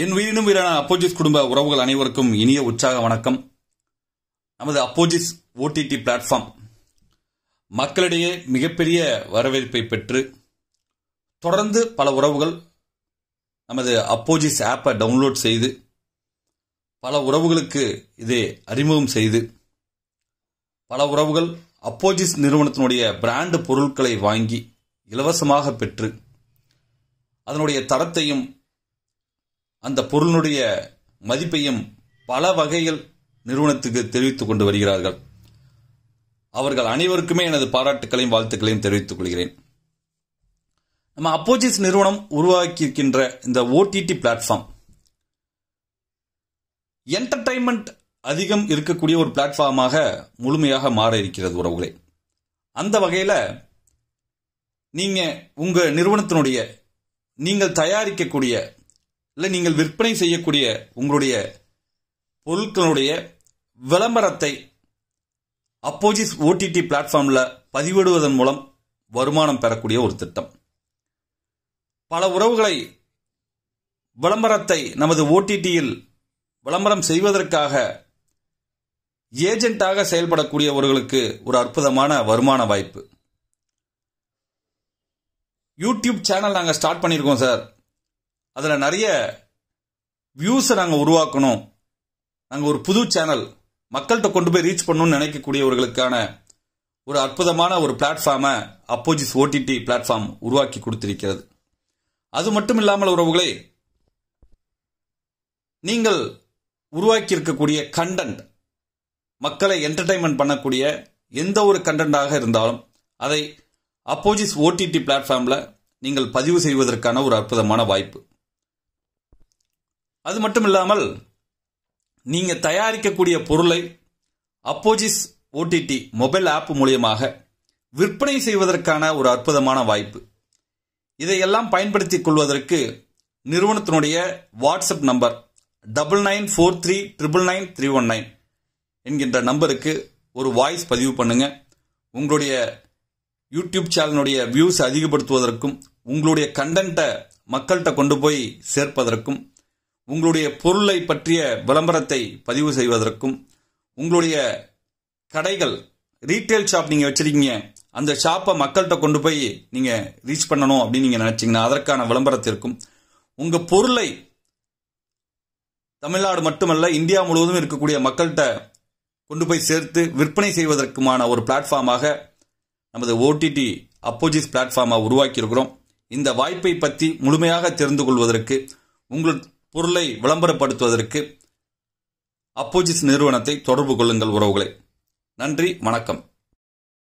என் உயிரினும் வீரான அப்போஜிஸ் குடும்ப உறவுகள் அனைவருக்கும் இனிய உற்சாக வணக்கம். நமது அப்போஜிஸ் ஓடிடி பிளாட்ஃபார்ம் மக்களிடையே மிகப்பெரிய வரவேற்பை பெற்று தொடர்ந்து பல உறவுகள் நமது அப்போஜிஸ் ஆப்பை டவுன்லோட் செய்து பல உறவுகளுக்கு இதை அறிமுகம் செய்து பல உறவுகள் அப்போஜிஸ் நிறுவனத்தினுடைய பிராண்ட் பொருட்களை வாங்கி இலவசமாக பெற்று அதனுடைய தரத்தையும் அந்த பொருளுடைய மதிப்பையும் பல வகையில் நிறுவனத்துக்கு தெரிவித்துக் கொண்டு வருகிறார்கள். அவர்கள் அனைவருக்குமே எனது பாராட்டுக்களையும் வாழ்த்துக்களையும் தெரிவித்துக் கொள்கிறேன். நம்ம அப்போஜிஸ் நிறுவனம் உருவாக்கியிருக்கின்ற இந்த ஓடிடி பிளாட்ஃபார்ம் என்டர்டைன்மெண்ட் அதிகம் இருக்கக்கூடிய ஒரு பிளாட்ஃபார்மாக முழுமையாக மாற இருக்கிறது உறவுகளே. அந்த வகையில் நீங்க உங்க நிறுவனத்தினுடைய நீங்கள் தயாரிக்கக்கூடிய இல்லை நீங்கள் விற்பனை செய்யக்கூடிய உங்களுடைய பொருட்களுடைய விளம்பரத்தை அப்போஜிஸ் ஓடிடி பிளாட்ஃபார்ம்ல பதிவிடுவதன் மூலம் வருமானம் பெறக்கூடிய ஒரு திட்டம். பல உறவுகளை விளம்பரத்தை நமது ஓடிடியில் விளம்பரம் செய்வதற்காக ஏஜென்ட்டாக செயல்படக்கூடியவர்களுக்கு ஒரு அற்புதமான வருமான வாய்ப்பு. யூடியூப் சேனல் நாங்கள் ஸ்டார்ட் பண்ணியிருக்கோம் சார், அதில் நிறைய வியூஸை நாங்கள் உருவாக்கணும், நாங்கள் ஒரு புது சேனல் மக்கள்கிட்ட கொண்டு போய் ரீச் பண்ணணும்னு நினைக்கக்கூடியவர்களுக்கான ஒரு அற்புதமான ஒரு பிளாட்ஃபார்மை அப்போஜிஸ் ஓடிடி பிளாட்ஃபார்ம் உருவாக்கி கொடுத்திருக்கிறது. அது மட்டும் இல்லாமல் உறவுகளே, நீங்கள் உருவாக்கி இருக்கக்கூடிய கண்டென்ட் மக்களை என்டர்டைன்மெண்ட் பண்ணக்கூடிய எந்த ஒரு கண்டென்ட்டாக இருந்தாலும் அதை அப்போஜிஸ் ஓடிடி பிளாட்ஃபார்ம்ல நீங்கள் பதிவு செய்வதற்கான ஒரு அற்புதமான வாய்ப்பு. அது மட்டும் இல்லாமல் நீங்க தயாரிக்கக்கூடிய பொருளை அப்போஜிஸ் ஓடிடி மொபைல் ஆப் மூலியமாக விற்பனை செய்வதற்கான ஒரு அற்புதமான வாய்ப்பு. இதையெல்லாம் பயன்படுத்திக் கொள்வதற்கு நிறுவனத்தினுடைய வாட்ஸ்அப் நம்பர் 9943999319 என்கின்ற நம்பருக்கு ஒரு வாய்ஸ் பதிவு பண்ணுங்க. உங்களுடைய யூடியூப் சேனலுடைய வியூஸ் அதிகப்படுத்துவதற்கும் உங்களுடைய கண்டென்ட்டை மக்கள்கிட்ட கொண்டு போய் சேர்ப்பதற்கும் உங்களுடைய பொருளை பற்றிய விளம்பரத்தை பதிவு செய்வதற்கும் உங்களுடைய கடைகள் ரீட்டைல் ஷாப் நீங்க வச்சிருக்கீங்க, அந்த ஷாப்பை மக்கள்கிட்ட கொண்டு போய் நீங்க ரீச் பண்ணணும் அப்படின்னு நீங்க நினைச்சீங்கன்னா அதற்கான விளம்பரத்திற்கும் உங்க பொருளை தமிழ்நாடு மட்டுமல்ல இந்தியா முழுவதும் இருக்கக்கூடிய மக்கள்கிட்ட கொண்டு போய் சேர்த்து விற்பனை செய்வதற்குமான ஒரு பிளாட்ஃபார்மாக நமது ஓடிடி அப்போஜிஸ் பிளாட்ஃபார்மை உருவாக்கி இருக்கிறோம். இந்த வாய்ப்பை பற்றி முழுமையாக தெரிந்து கொள்வதற்கு உங்கள் பொருளை விளம்பரப்படுத்துவதற்கு அப்போஜிஸ் நிறுவனத்தை தொடர்பு கொள்ளுங்கள் உறவுகளே. நன்றி, வணக்கம்.